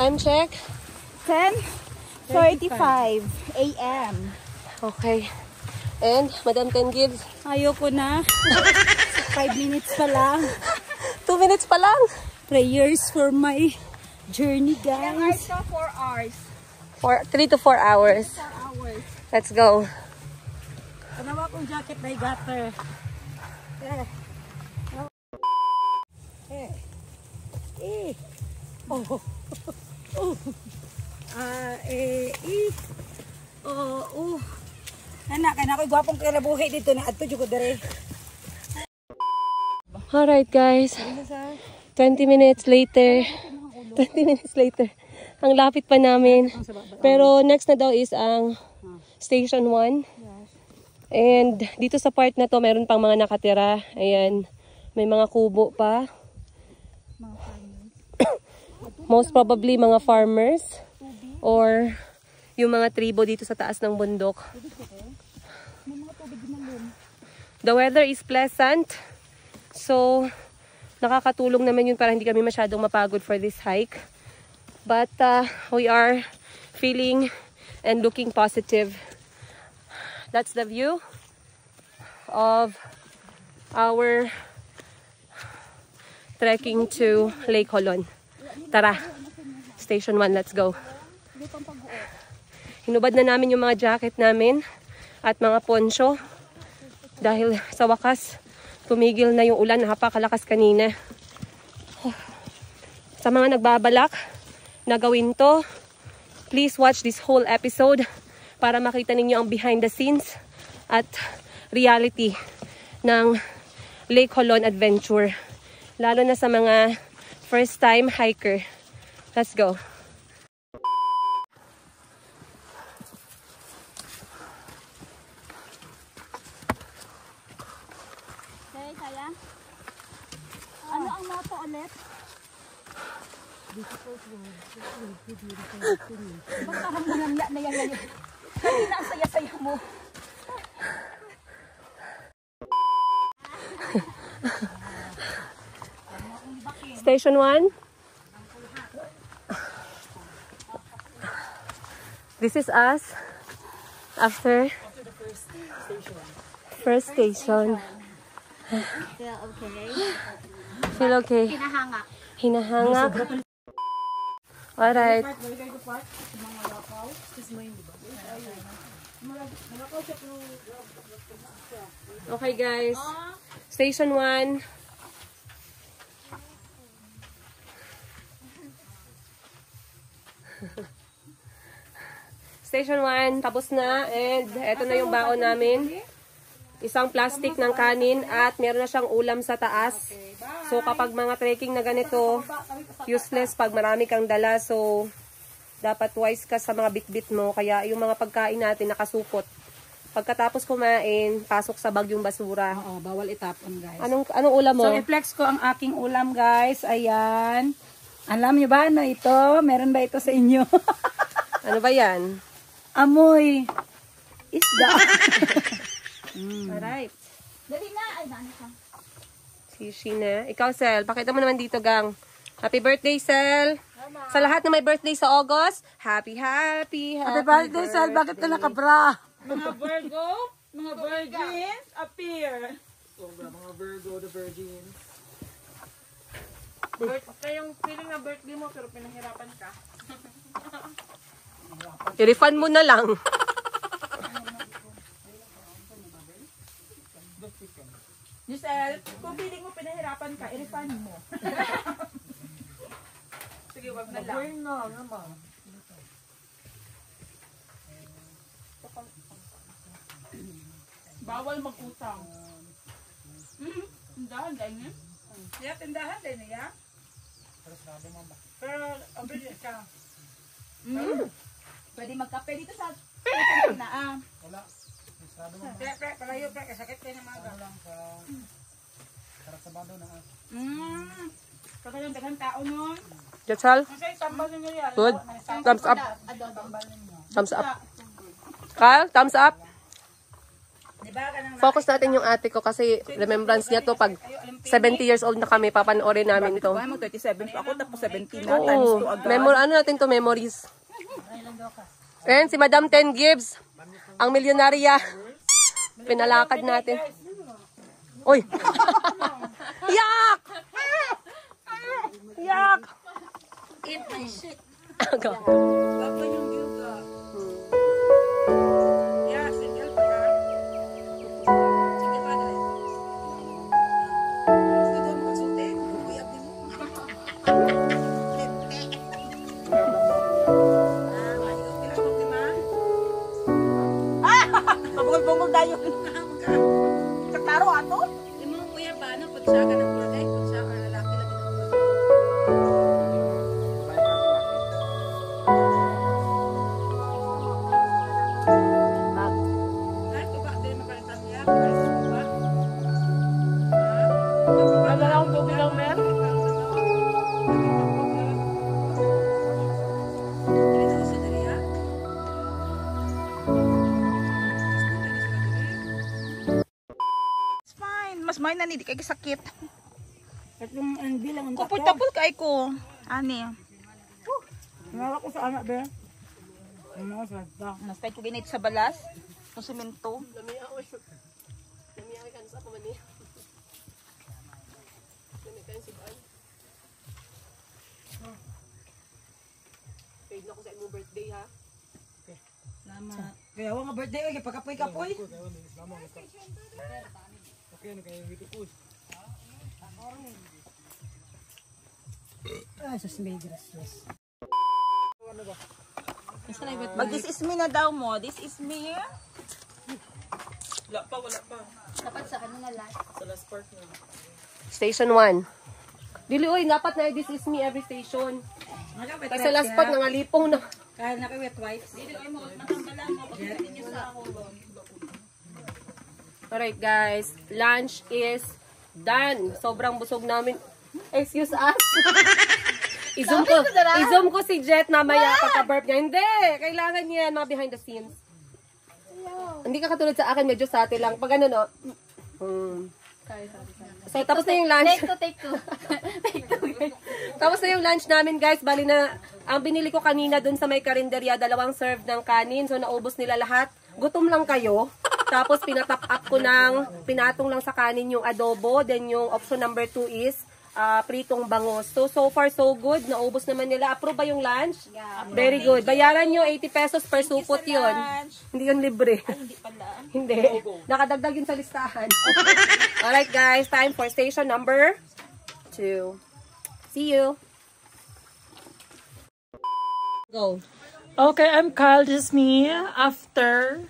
Time check? 10:45 a.m. Okay. And, Madam Ten Gibbs? Ayoko na. 5 minutes pa lang. 2 minutes pa lang. Prayers for my journey, guys. 4 hours. 3 to 4 hours. 4 hours. Let's go. Panawa kong jacket na igater. Oh. Oh. Anak, kaya na ako'y gwapong kalabuhi dito na adto ko dere. Alright guys. 20 minutes later. 20 minutes later. Ang lapit pa namin. Pero next na daw is ang Station 1. And dito sa part na to, meron pang mga nakatira. Ayan. May mga kubo pa. Most probably mga farmers. Or yung mga tribo dito sa taas ng bundok. The weather is pleasant. So, nakakatulong naman yun para hindi kami masyadong mapagod for this hike. But we are feeling and looking positive. That's the view of our trekking to Lake Holon. Tara, Station 1, let's go. Hinubad na namin yung mga jacket namin at mga poncho. Dahil sa wakas, tumigil na yung ulan, napakalakas kanina. Sa mga nagbabalak na gawin to, please watch this whole episode para makita ninyo ang behind the scenes at reality ng Lake Holon adventure. Lalo na sa mga first time hiker. Let's go. Ano ang motto ulit? Baka hanggang na yan ngayon. Hindi na ang saya-saya mo. Station 1. This is us after the first station. Feel okay? Feel okay. Hinahangak. Hinahangak. Alright. Okay guys. Station 1. Station 1. Tapos na. And eto na yung baon namin. Isang plastic ng kanin at meron na siyang ulam sa taas. So kapag mga trekking na ganito, useless pag marami kang dala. So dapat wise ka sa mga bitbit mo. Kaya yung mga pagkain natin nakasupot. Pagkatapos kumain, pasok sa bag yung basura. Oo, bawal itapon, guys. Anong ulam mo? So i-flex ko ang aking ulam, guys. Ayan. Alam niyo ba ano ito? Meron ba ito sa inyo? Ano ba yan? Amoy isda. Alright. Dali na. Ay, nani ka. Sishi na. Ikaw, Sel. Pakita mo naman dito, gang. Happy birthday, Sel. Sa lahat na may birthday sa August, happy birthday, Sal. Bakit ka nakabra? Mga Virgo, mga Virgins, appear. Mga Virgo, the Virgins. Yung feeling na birthday mo, pero pinahirapan ka. I-refund mo na lang. Giselle, kung feeling mo pinahirapan ka, i-refund mo. Sige, wag na lang. Buhay na naman. Bawal mag-utang. Tindahan din niya. Yeah, tindahan din niya. Pero, abili ka. Pwede magkape dito sa na Wala. Pre, palayo pre, kasakit kayo ng mga lang sa Karasabado na. Kasi yung daghang tao nun. Jetsal? Kasi tambal nyo yan. Good. Thumbs up. Tambal ninyo. Thumbs up. Kyle, thumbs up. Focus natin yung ate ko kasi remembrance niya to pag 70 years old na kami, papanoorin namin to. Mo 37 pa ako, tapos 17 na, times Oo. 2 agad. Ano natin to, memories. Ayan, si Madam Ten Gibbs, ang milyonarya. Pinalakad natin. Uy! Yak! Yak! Eat my shit. Go. Bago yung yoga. Yeah, single pa ka. Single pa dahil. Gusto doon magsulti. Buyag din mo. Pinapag di ma? Pabungol-bungol tayo. Kaklaro ato? Yung mga kuya ba, ano, pag siya ka ng kulay, pag siya ka lalaki lagi ng kulay. Ay, tuba. Dili mapalitan niya. Ay, tuba. Ano lang, tubi lang, Mer? It's fine. Mas may nanidi kay sakit. Tatlong bilang ang Kupul-tapul kay ko. Ani. Nawala ko sa anak, be. Ano, sa ta. Mas kay ko ginit sa balas. Ng simento. Lami ako kan sa pamani. Lami kan si Ban. Paid na ko sa imong birthday ha. Salamat. Kaya nga birthday, oy, pagkapoy-kapoy. Okay, ano kayo dito po? Ah, sus, may gracias. Mag-this is me na daw mo. This is me. Wala pa. Dapat sa ano na lang. Station 1. Dili, oy, dapat na this is me every station. Kasi sa last part, nangalipong na. Kaya na kayo wet wipes. Alright guys, lunch is done. Sobrang busog namin. Excuse us. I-zoom ko si Jet na maya pagka-burp niya. Hindi, kailangan niya mga behind the scenes. Hindi ka katulad sa akin, medyo sati lang. Pag ano no. So tapos na yung lunch. Take two. Tapos na yung lunch namin guys. Bali na, ang binili ko kanina dun sa may karinderya, 2 serve ng kanin. So naubos nila lahat. Gutom lang kayo. Tapos pinatop up ko pinatong lang sa kanin yung adobo. Then yung option number 2 is pritong bangos. So far so good. Naubos naman nila. Approve ba yung lunch? Yeah. Very good. Bayaran nyo 80 pesos per supot yun. Hindi yun libre. Hindi pala. Hindi. Nakadagdag yun sa listahan. Alright guys, time for station number 2. See you. Go. Okay, I'm Kyle. This is me after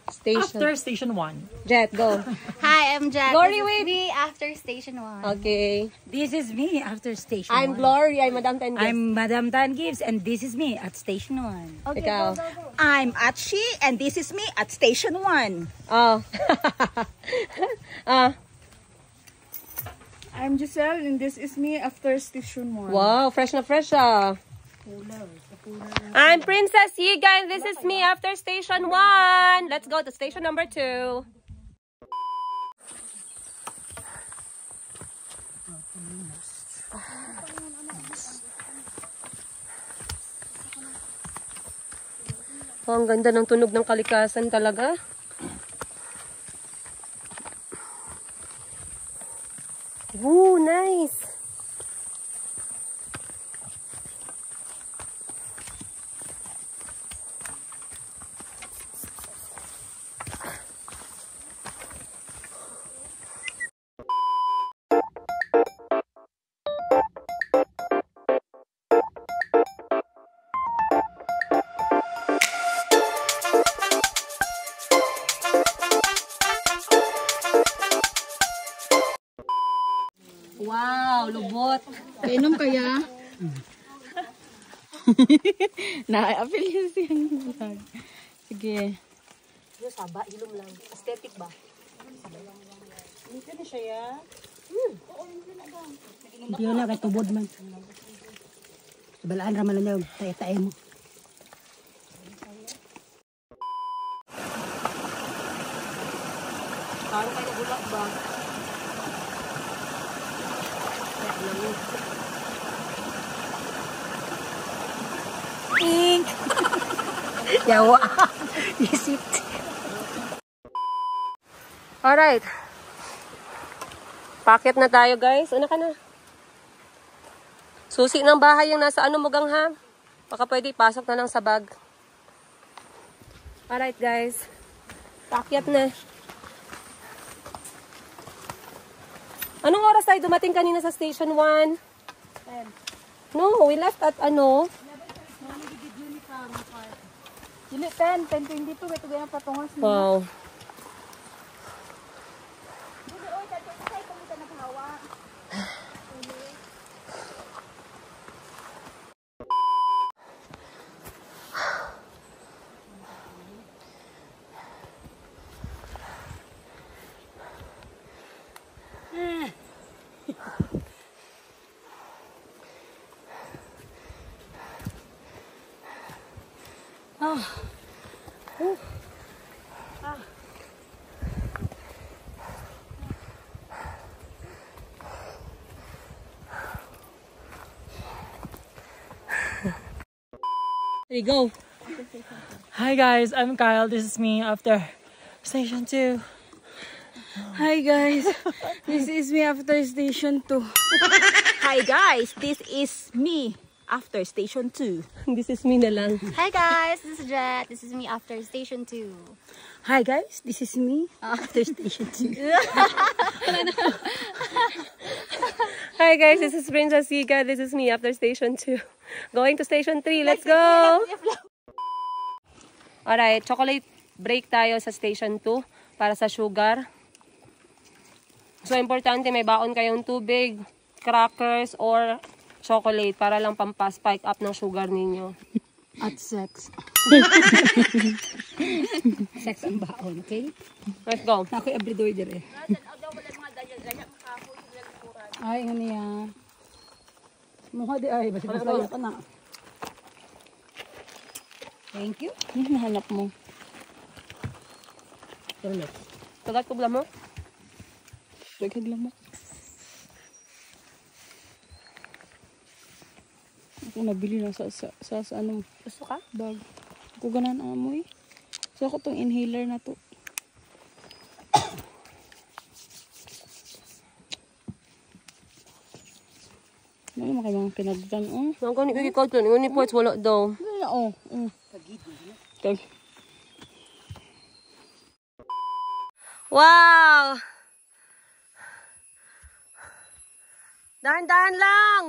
Station. Station 1. Jet, go. Hi, I'm Jack. Glory, This is wait. me after Station 1. Okay. This is me after station I'm 1. Glory. I'm Madam Ten Gibbs. I'm Madam Tan Gibbs and this is me at station 1. Ikaw. I'm Achi and this is me at Station 1. Oh. I'm Giselle and this is me after Station 1. Wow, fresh na fresh ah. I'm Princess Yiga and this is me after station 1. Let's go to station number 2. Oh, ang ganda ng tunog ng kalikasan talaga. Ooh, nice. Wow, lubot. Kainom kaya? Na-appeal yun siyang vlog. Sige. Yung saba, ilong lang. Aesthetic ba? Dito na siya ya. Hindi yun na, kay tubod man. Balaan raman lang yung tae-tae mo. Pink! Yawa! Isip. Alright. Packet na tayo, guys. Ano ka na? Susi ng bahay yung nasa ano mo gang ha? Baka pwede ipasok na lang sa bag. Alright, guys. Packet na. Anong oras tayo dumating kanina sa station 1? 10. No, we left at ano? Dili, 10:22. May tugay ang patungas na. Wow. There you go. Hi guys, I'm Kyle. This is me after station 2. Hi guys, this is me after station 2. Hi guys, this is me after station 2. This is me na lang. Hi guys, this is Jet. This is me after station 2. Hi guys, this is me after station 2. Hi guys, this is Princess Giga. This is me after station 2. Going to station 3. Let's go! Alright, chocolate break tayo sa station 2 para sa sugar. So, importante may baon kayong tubig, crackers, or chocolate para lang pampa-spike up ng sugar ninyo. At sex. Sex ang baon, okay? Let's go. Ako'y abridoy dire. Ay, nga niya. Mukha di ay, basta ka na. Thank you. Ano nahanap mo? Tagat ko bala mo? Dagdag lang mo. Ako nabili na sa ano, Gusto ka? bag. Ako ganan amoy. So ako tong inhaler na to. Ano naman kayo mga pinagdan, oh. Nang ko ni ikaw to, ni poets wala daw. Ano na, oh. Tag. Wow! Dahan-dahan lang!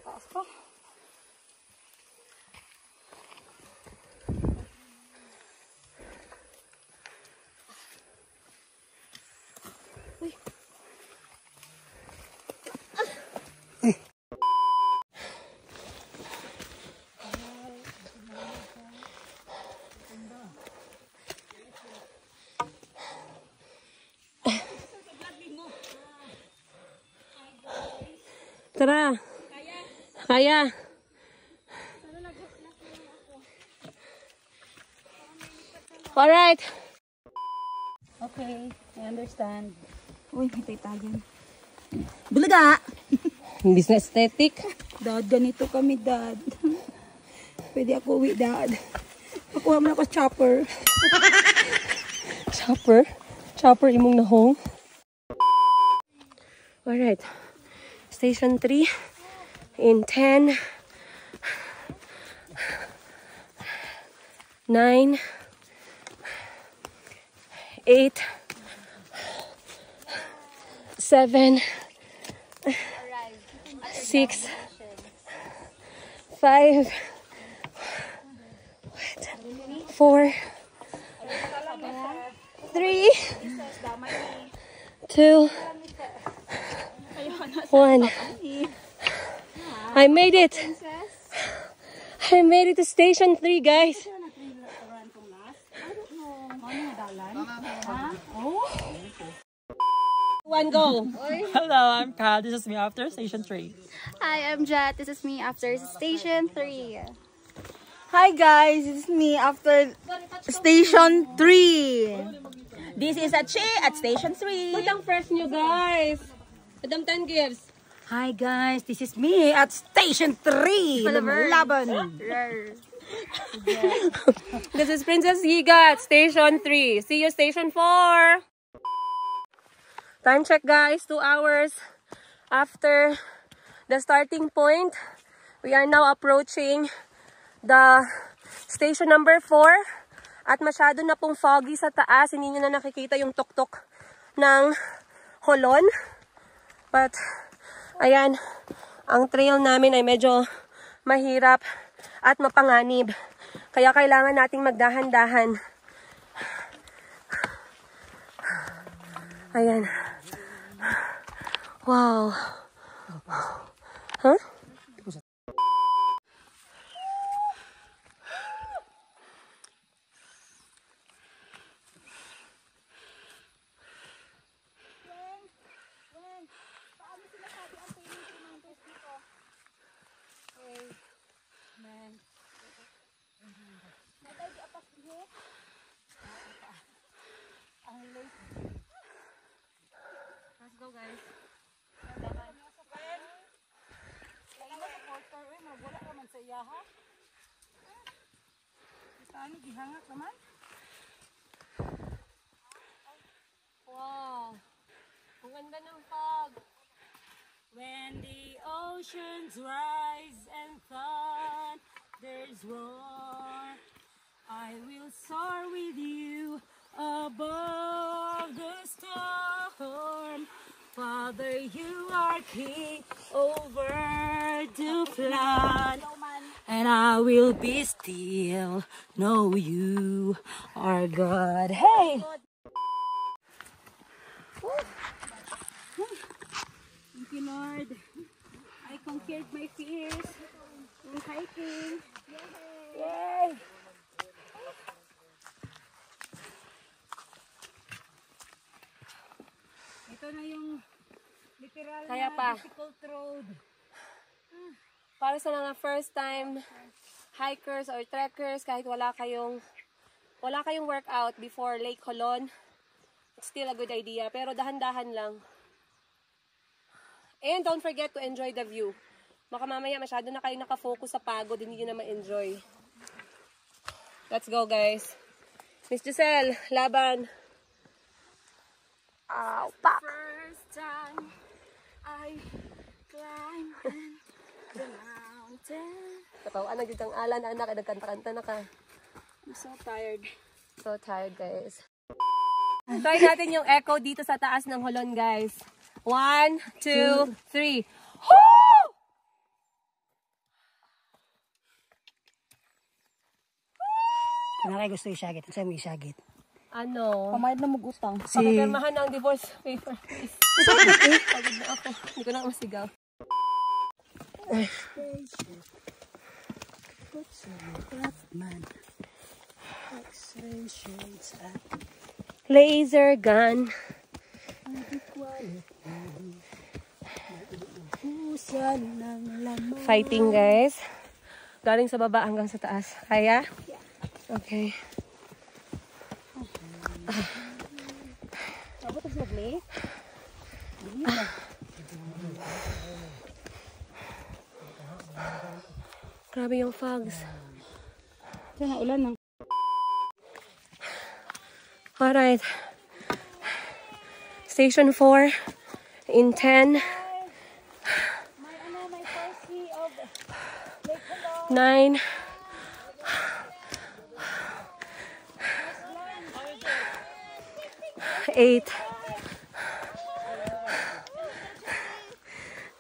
Taas pa. Tara. Kaya. Alright. Okay, I understand. Uy, hitay tayo. Bulaga! Business aesthetic. Dad, ganito kami, Dad. Pwede ako uwi, Dad. Nakuha mo na ako chopper. Chopper. Chopper imong nahong. Alright. Station 3 in 10, 9, 8, 7, 6, 5, 4, 3, 2, 1. I made it. I made it to station 3, guys. One go. Hello, I'm Kyle. This is me after Station 3. Hi, I'm Jet. This is me after Station 3. Hi guys, it's me after Station 3. This is a Chi at Station 3. Ba't ang fresh nyo, guys? Madam 10 gives. Hi guys, this is me at Station 3. Laban. This is Princess Higa at Station 3. See you Station 4. Time check, guys. 2 hours after the starting point. We are now approaching the station number 4. At masyado na pong foggy sa taas. Hindi nyo na nakikita yung tuktok ng Holon. But, ayan, ang trail namin ay medyo mahirap at mapanganib. Kaya kailangan nating magdahan-dahan. Ayan. Wow. Huh? Let's go, guys. Wow. Ang ganda ng fog. When the oceans rise and thunders roar, I will soar with you above the storm. Father, you are king over the flood, and I will be still. Know you are God. Hey! Thank you, Lord. I conquered my fears in hiking. Yay! Ito na yung literal Kaya na pa. difficult road. Para sa mga first time hikers or trekkers, kahit wala kayong workout before Lake Holon, it's still a good idea. Pero dahan-dahan lang. And don't forget to enjoy the view. Baka mamaya masyado na kayo nakafocus sa pagod, hindi nyo na ma-enjoy. Let's go, guys. Miss Giselle, laban. Ow, pak! First time I climb the mountain. Katawan na ang alan, anak. Nagkanta-kanta na ka. I'm so tired. So tired, guys. Try natin yung echo dito sa taas ng Holon, guys. 1, 2, 3. Woo! Kung nakay gusto isagit, saan mo isagit? Ano? Pamayad na mag-utang. Pakipirmahan ng divorce paper, please. Pagod na ako. Hindi ko na masigaw. Laser gun. Fighting, guys. Galing sa baba hanggang sa taas. Kaya? Okay. Grabe yung fogs. Diyan na ulan ng Alright. Station 4 in 10, 9, 8,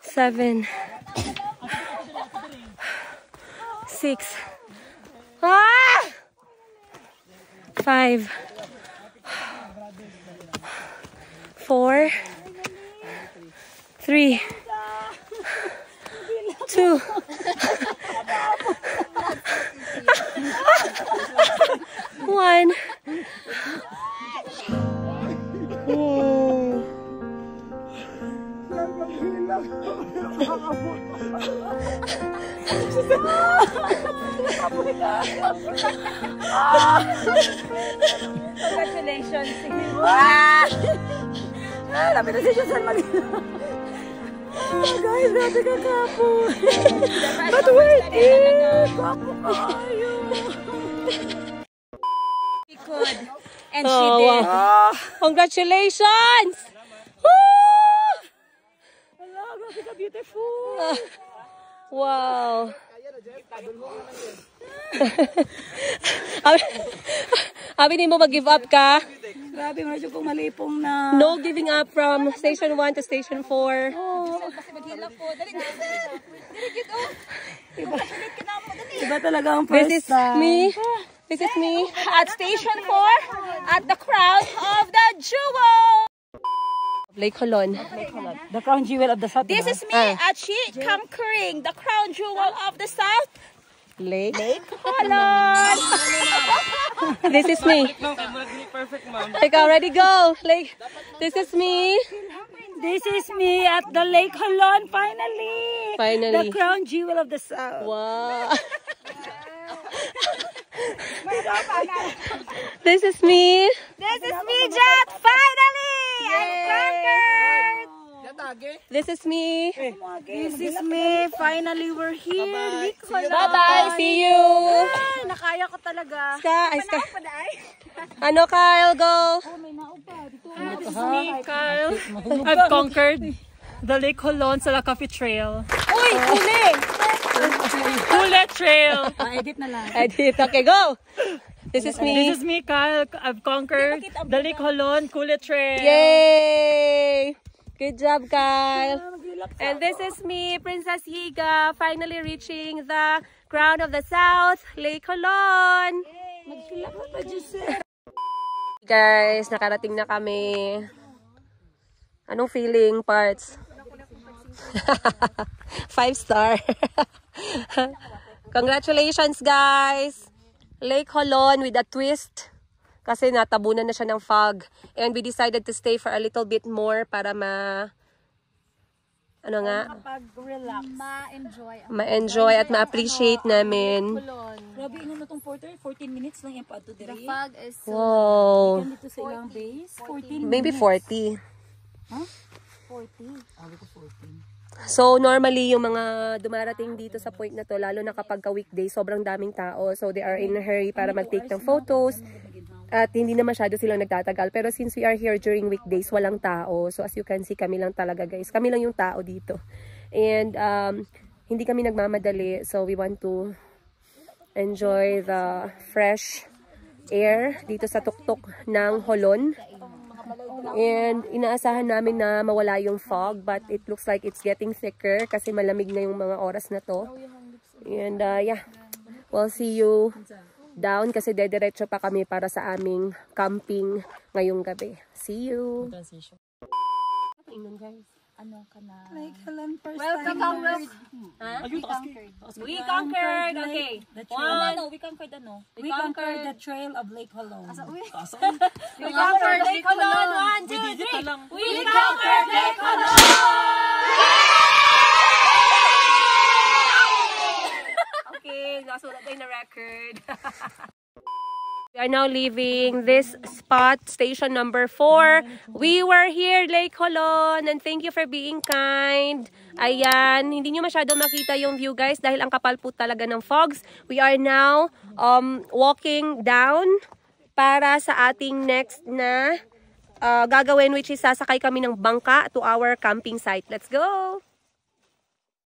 7, 6, 5, 4, 3, 2, 1. Congratulations. Lapit na si Josan Malino. Guys, grabe ka kapo. But wait, kapo kayo. She could. And Oh, she did. wow. Congratulations! Woo! Hello, grabe ka beautiful. Wow. Abi mo mag-give up ka? Grabe, medyo kong malipong na. No giving up from station 1 to station 4. Iba talaga ang first This is time. me. This is me. At station 4, at the crown of the jewel. Lake Holon. The crown jewel of the south. This is me at she conquering the crown jewel of the south. Lake. Holon. This is me. Perfect, ma'am. Ikaw, ready, go. Lake. This is me. This is me at the Lake Holon, finally. Finally. The crown jewel of the south. Wow. This is me. This is me, Jet. Finally, I conquered. This is me. This is me. Finally, we're here. Bye-bye. See you. Ay, nakaya ko talaga. Ska. Ano, Kyle? Go. This is me, Kyle. I've conquered the Lake Holon sa La Coffee Trail. Uy, huli. Hule Trail. Edit na lang. Edit. Okay, go. This is me. This is me, Kyle. I've conquered the Lake Holon Kule Trail. Yay! Good job, Kyle. And this is me, Princess Yiga, finally reaching the crown of the south, Lake Holon. Guys, nakarating na kami. Anong feeling, Parts? 5 star. Congratulations, guys. Lake Holon with a twist. Kasi natabunan na siya ng fog. And we decided to stay for a little bit more para Pag-relax. ma-enjoy at ma-appreciate namin. Grabe, inuna tong porter. 14 minutes lang yung pato dire. Fog is so Wow. Dito sa ilang base. 14 Maybe 40. Huh? 40? Sabi ko 14. So, normally, yung mga dumarating dito sa point na to, lalo na kapag ka-weekday, sobrang daming tao. So, they are in a hurry para mag-take ng photos. At hindi na masyado silang nagtatagal. Pero since we are here during weekdays, walang tao. So, as you can see, kami lang talaga, guys. Kami lang yung tao dito. And, hindi kami nagmamadali. So, we want to enjoy the fresh air dito sa tuktok ng Holon. And inaasahan namin na mawala yung fog, but it looks like it's getting thicker kasi malamig na yung mga oras na to. And yeah, we'll see you down kasi dediretso pa kami para sa aming camping ngayong gabi. See you! Ano ka na? Like Helen first Welcome, time. We conquered. Okay. We conquered ano? We conquered the trail of Lake Holon. We conquered Lake Holon. 1, 2, 3. We conquered Lake Holon. Okay, nasulat tayo na record. We are now leaving this spot, station number 4. We were here, Lake Holon, and thank you for being kind. Ayan, hindi nyo masyado makita yung view, guys, dahil ang kapal po talaga ng fogs. We are now walking down para sa ating next na gagawin, which is sasakay kami ng bangka to our camping site. Let's go!